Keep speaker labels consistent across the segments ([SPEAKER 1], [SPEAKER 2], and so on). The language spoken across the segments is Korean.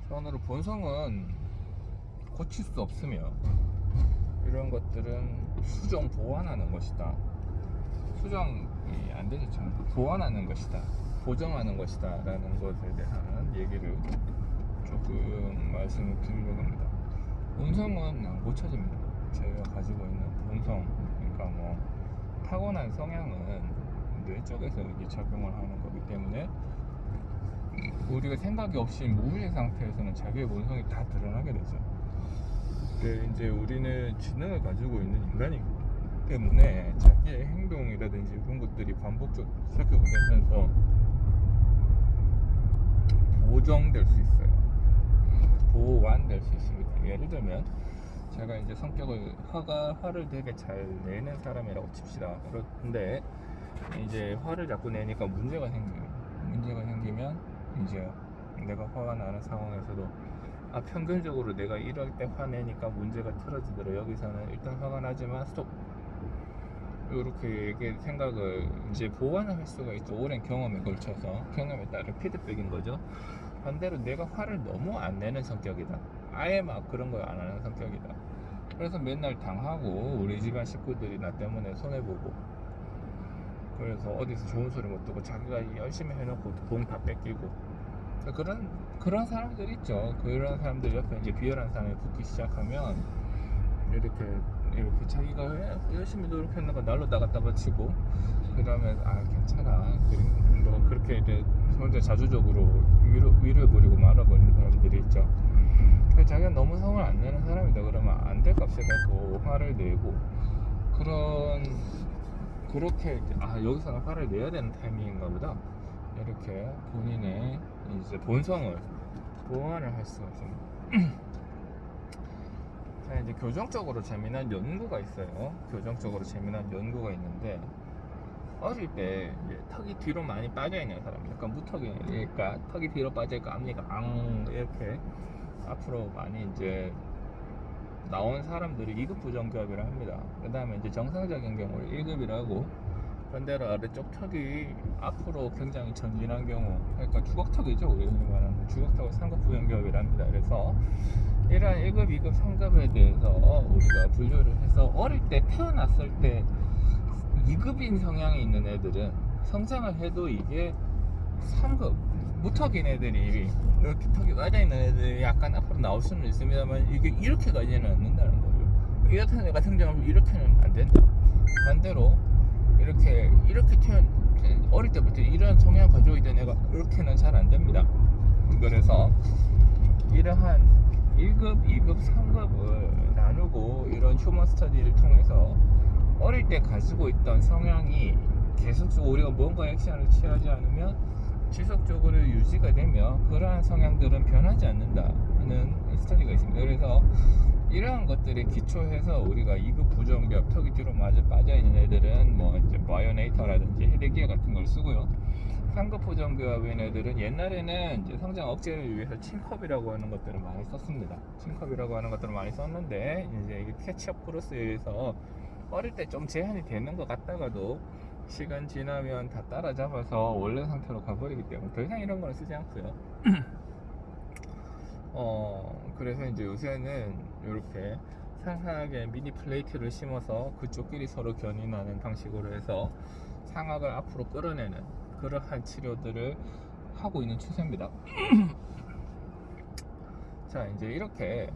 [SPEAKER 1] 오늘 본성은 고칠 수 없으며 이런 것들은 수정 보완하는 것이다. 수정이 안 되죠. 보완하는 것이다. 보정하는 것이다 라는 것에 대한 얘기를 조금 말씀을 드리려고 합니다. 본성은 안 고쳐집니다. 저희가 가지고 있는 본성, 그러니까 뭐 타고난 성향은 뇌 쪽에서 이게 작용을 하는 거기 때문에 우리가 생각이 없이 무의식 상태에서는 자기의 본성이 다 드러나게 되죠. 근데 이제 우리는 지능을 가지고 있는 인간이기 때문에 자기의 행동이라든지 이런 것들이 반복적으로 되면서 보정될 수 있어요. 보완될 수 있습니다. 예를 들면 제가 이제 성격을 화를 되게 잘 내는 사람이라고 칩시다. 그런데 이제 화를 자꾸 내니까 문제가 생기면 이제 내가 화가 나는 상황에서도 평균적으로 내가 이럴 때 화내니까 문제가 틀어지더라. 여기서는 일단 화가 나지만 스톱. 이렇게 생각을 이제 보완을 할 수가 있죠. 오랜 경험에 걸쳐서 경험에 따른 피드백인 거죠. 반대로 내가 화를 너무 안 내는 성격이다. 아예 막 그런 걸 안 하는 성격이다. 그래서 맨날 당하고 우리 집안 식구들이 나 때문에 손해보고 그래서 어디서 좋은 소리 못 듣고 자기가 열심히 해놓고 돈 다 뺏기고 그런 사람들 있죠. 그런 사람들 옆에 이제 비열한 사람이 붙기 시작하면 이렇게 자기가 열심히 노력했는 거 날로 나갔다 바치고 그러면 괜찮아 뭐 그렇게 이제 혼자 자주적으로 위로해버리고 말아버리는 사람들이 있죠. 자기가 너무 성을 안 내는 사람이다 그러면 안 될 값이라도 화를 내고 그렇게 이제 여기서는 화를 내야 되는 타이밍인가 보다 이렇게 본인의 이제 본성을 보완을 할 수가 있습니다. 자, 이제 교정적으로 재미난 연구가 있어요. 교정적으로 재미난 연구가 있는데 어릴 때 이제 턱이 뒤로 많이 빠져 있는 사람, 약간 무턱이니까 턱이 뒤로 빠져 있고 앞니가 이렇게 앞으로 많이 이제 나온 사람들이 2급 부정교합이라 합니다. 그 다음에 이제 정상적인 경우를 1급이라고 반대로 아래쪽 턱이 앞으로 굉장히 전진한 경우, 그러니까 주걱턱이죠. 우리가 말하는 주걱턱을 3급 부정교합이라 합니다. 그래서 이러한 1급, 2급, 3급에 대해서 우리가 분류를 해서 어릴 때 태어났을 때 2급인 성향이 있는 애들은 성장을 해도 이게 3급 무턱인 애들이 이렇게 턱이 빠져있는 애들이 약간 앞으로 나올 수는 있습니다만 이게 이렇게 가지는 않는다는 거죠. 이렇게 애가 성장하면 이렇게는 안 된다. 반대로 이렇게 어릴 때부터 이런 성향 가지고 있던 애가 이렇게는 잘 안 됩니다. 그래서 이러한 1급, 2급, 3급을 나누고 이런 휴먼 스터디를 통해서 어릴 때 가지고 있던 성향이 계속적으로 우리가 뭔가 액션을 취하지 않으면 지속적으로 유지가 되며 그러한 성향들은 변하지 않는다는 스터디가 있습니다. 그래서 이러한 것들에 기초해서 우리가 2급 부정교합, 턱이 뒤로 빠져있는 애들은 뭐 이제 바이오네이터라든지 헤드기어 같은 걸 쓰고요. 3급 부정교합인 애들은 옛날에는 이제 성장 억제를 위해서 칭컵이라고 하는 것들을 많이 썼습니다. 칭컵이라고 하는 것들을 많이 썼는데 이제 이게 캐치업 크로스에 의해서 어릴 때 좀 제한이 되는 것 같다가도 시간 지나면 다 따라잡아서 원래 상태로 가버리기 때문에 더 이상 이런 거는 쓰지 않고요. 그래서 이제 요새는 이렇게 상하게 미니 플레이트를 심어서 그쪽끼리 서로 견인하는 방식으로 해서 상악을 앞으로 끌어내는 그러한 치료들을 하고 있는 추세입니다. 자, 이제 이렇게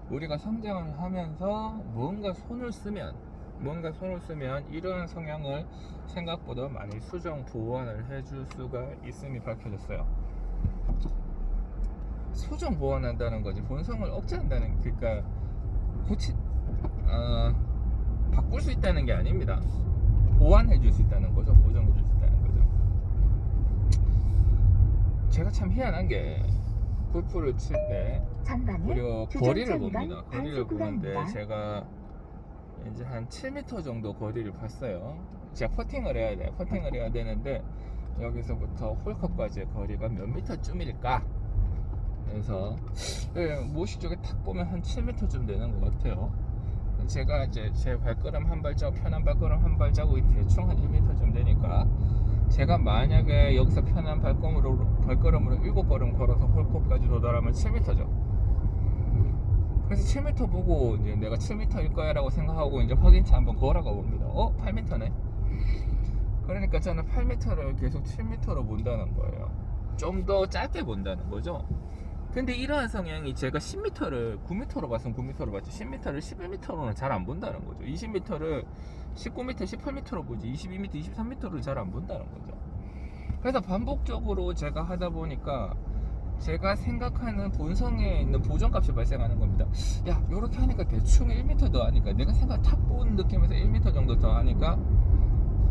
[SPEAKER 1] 우리가 성장을 하면서 뭔가 손을 쓰면 이러한 성향을 생각보다 많이 수정 보완을 해줄 수가 있음이 밝혀졌어요. 수정 보완한다는 거지 본성을 억제한다는, 그러니까 바꿀 수 있다는 게 아닙니다. 보완해 줄 수 있다는 거죠. 보정해 줄 수 있다는 거죠. 제가 참 희한한 게 골프를 칠 때 우리가 거리를 봅니다. 거리를 보는데 제가 이제 한 7m 정도 거리를 봤어요. 제가 퍼팅을 해야 돼. 퍼팅을 해야 되는데 여기서부터 홀컵까지의 거리가 몇 미터쯤일까? 그래서 모시 쪽에 탁 보면 한 7m쯤 되는 것 같아요. 제가 이제 제 발걸음 한 발자국, 편한 발걸음 한 발자국이 대충 한 1m쯤 되니까 제가 만약에 여기서 편한 발걸음으로 7걸음 걸어서 홀컵까지 도달하면 7m죠. 그래서 7m 보고 이제 내가 7m일 거야 라고 생각하고 이제 확인치 한번 걸어가 봅니다. 8m네. 그러니까 저는 8m를 계속 7m로 본다는 거예요. 좀 더 짧게 본다는 거죠. 근데 이러한 성향이 제가 10m를 9m로 봤으면 9m로 봤지, 10m를 11m로는 잘 안 본다는 거죠. 20m를 19m, 18m로 보지 22m, 23m를 잘 안 본다는 거죠. 그래서 반복적으로 제가 하다 보니까 제가 생각하는 본성에 있는 보정값이 발생하는 겁니다. 야, 요렇게 하니까 대충 1m 더 하니까, 내가 생각 탁 본 느낌에서 1m 정도 더 하니까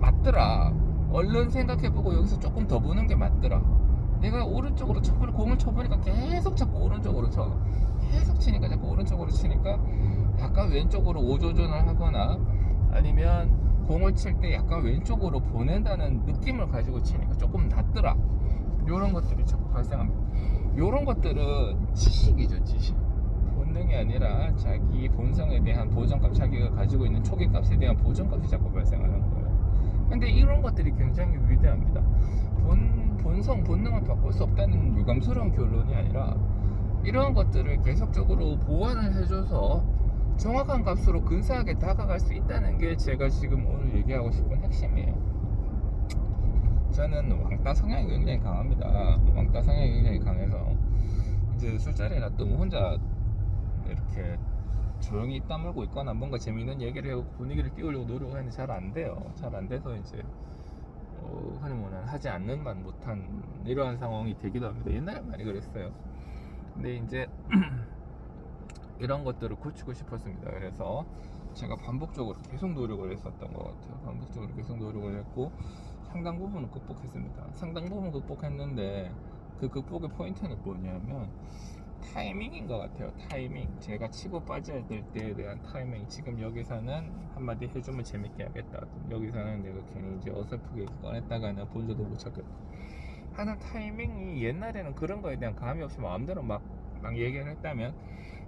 [SPEAKER 1] 맞더라. 얼른 생각해보고 여기서 조금 더 보는 게 맞더라. 내가 오른쪽으로 공을 쳐보니까 계속 자꾸 오른쪽으로 쳐. 계속 치니까 자꾸 오른쪽으로 치니까 약간 왼쪽으로 오조전을 하거나 아니면 공을 칠 때 약간 왼쪽으로 보낸다는 느낌을 가지고 치니까 조금 낫더라. 요런 것들이 자꾸 발생합니다. 요런 것들은 지식이죠, 지식. 본능이 아니라 자기 본성에 대한 보정값, 자기가 가지고 있는 초기값에 대한 보정값이 자꾸 발생하는 거예요. 근데 이런 것들이 굉장히 위대합니다. 본능을 바꿀 수 없다는 유감스러운 결론이 아니라 이런 것들을 계속적으로 보완을 해줘서 정확한 값으로 근사하게 다가갈 수 있다는 게 제가 지금 오늘 얘기하고 싶은 핵심이에요. 저는 왕따 성향이 굉장히 강합니다. 왕따 성향이 굉장히 강해서 이제 술자리에 놔두면 혼자 이렇게 조용히 입 다물고 있거나 뭔가 재미있는 얘기를 하고 분위기를 띄우려고 노력을 하는데 잘 안 돼요. 잘 안 돼서 이제 흔히 뭐는 하지 않는 만 못한 이러한 상황이 되기도 합니다. 옛날에 많이 그랬어요. 근데 이제 이런 것들을 고치고 싶었습니다. 그래서 제가 반복적으로 계속 노력을 했었던 것 같아요. 반복적으로 계속 노력을 했고 상당 부분은 극복했습니다. 상당 부분 극복했는데 그 극복의 포인트는 뭐냐면 타이밍인 것 같아요. 타이밍. 제가 치고 빠져야 될 때에 대한 타이밍. 지금 여기서는 한마디 해주면 재밌게 하겠다. 여기서는 내가 괜히 이제 어설프게 꺼냈다가는 본조도 못 찾겠다 하는 타이밍이, 옛날에는 그런 거에 대한 감이 없이 마음대로 막 얘기를 했다면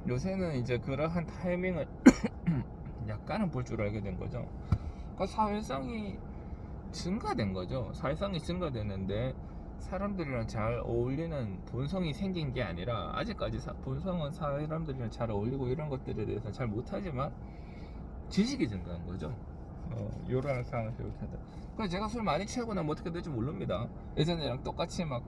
[SPEAKER 1] 요새는 이제 그러한 타이밍을 약간은 볼 줄 알게 된 거죠. 그러니까 사회성이 증가된 거죠. 사회성이 증가되는데 사람들이랑 잘 어울리는 본성이 생긴 게 아니라, 아직까지 본성은 사람들이랑 잘 어울리고 이런 것들에 대해서 잘 못하지만 지식이 증가한 거죠. 요런 상황에서 이렇게 하다. 그래서 제가 술 많이 취하고 나면 어떻게 될지 모릅니다. 예전이랑 똑같이 막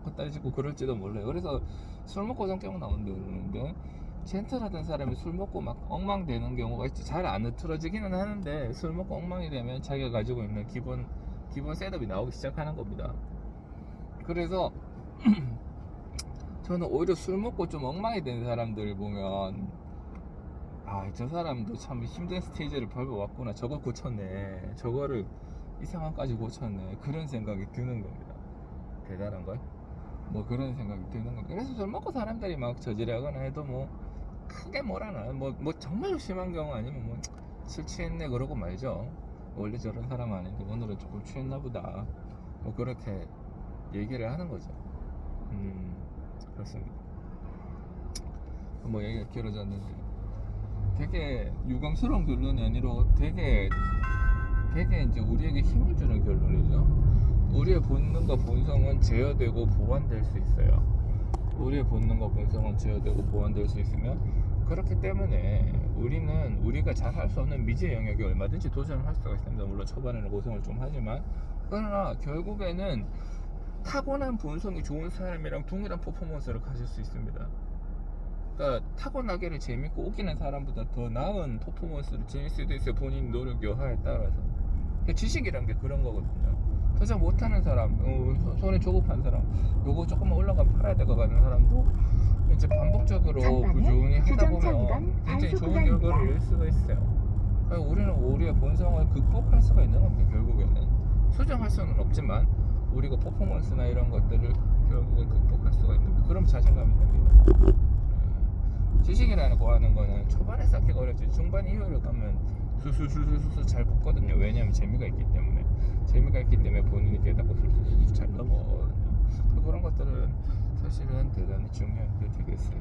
[SPEAKER 1] 헛다리짓고 그럴지도 몰라요. 그래서 술 먹고 성격 나온다 그러는데, 젠틀하던 사람이 술 먹고 막 엉망되는 경우가 있죠. 잘 안 흐트러지기는 하는데 술 먹고 엉망이 되면 자기가 가지고 있는 기본 셋업이 나오기 시작하는 겁니다. 그래서 저는 오히려 술 먹고 좀 엉망이 된 사람들 보면 저 사람도 참 힘든 스테이지를 밟아왔구나, 저걸 고쳤네, 저거를 이 상황까지 고쳤네, 그런 생각이 드는 겁니다. 대단한걸? 뭐 그런 생각이 드는 겁니다. 그래서 술 먹고 사람들이 막 저지르거나 해도 뭐 크게 뭐라나, 뭐 정말로 심한 경우 아니면 뭐 술 취했네 그러고 말죠. 원래 저런 사람 아닌데 오늘은 조금 취했나 보다, 뭐 그렇게 얘기를 하는 거죠. 그렇습니다. 뭐 얘기가 길어졌는데 되게 유감스러운 결론이 아니라 되게 이제 우리에게 힘을 주는 결론이죠. 우리의 본능과 본성은 제어되고 보완될 수 있어요. 우리의 본능과 본성은 제어되고 보완될 수 있으며, 그렇기 때문에 우리는 우리가 잘 할 수 없는 미지의 영역에 얼마든지 도전을 할 수가 있습니다. 물론 초반에는 고생을 좀 하지만, 그러나 결국에는 타고난 본성이 좋은 사람이랑 동일한 퍼포먼스를 가질 수 있습니다. 그러니까 타고나기를 재밌고 웃기는 사람보다 더 나은 퍼포먼스를 지닐 수도 있어요. 본인 노력 여하에 따라서. 그러니까 지식이란 게 그런 거거든요. 도전 못하는 사람, 손이 조급한 사람, 요거 조금만 올라가면 팔아야 될 것 같은 사람도 이제 반복적으로 꾸준히 하다 보면 굉장히 좋은 결과를 낼 수가 있어요. 그러니까 우리는 우리의 본성을 극복할 수가 있는 겁니다. 결국에는 수정할 수는 없지만 우리가 퍼포먼스나 이런 것들을 결국은 극복할 수가 있는, 그럼 자신감이 생깁니다. 지식이라는 거 하는 거는 초반에 쌓기가 어렵지, 중반 이후로 가면 술술술술 잘 붙거든요. 왜냐하면 재미가 있기 때문에 본인이 깨닫고 술술술 잘 넘어거든요. 그런 것들은 사실은 대단히 중요한 게 되겠어요.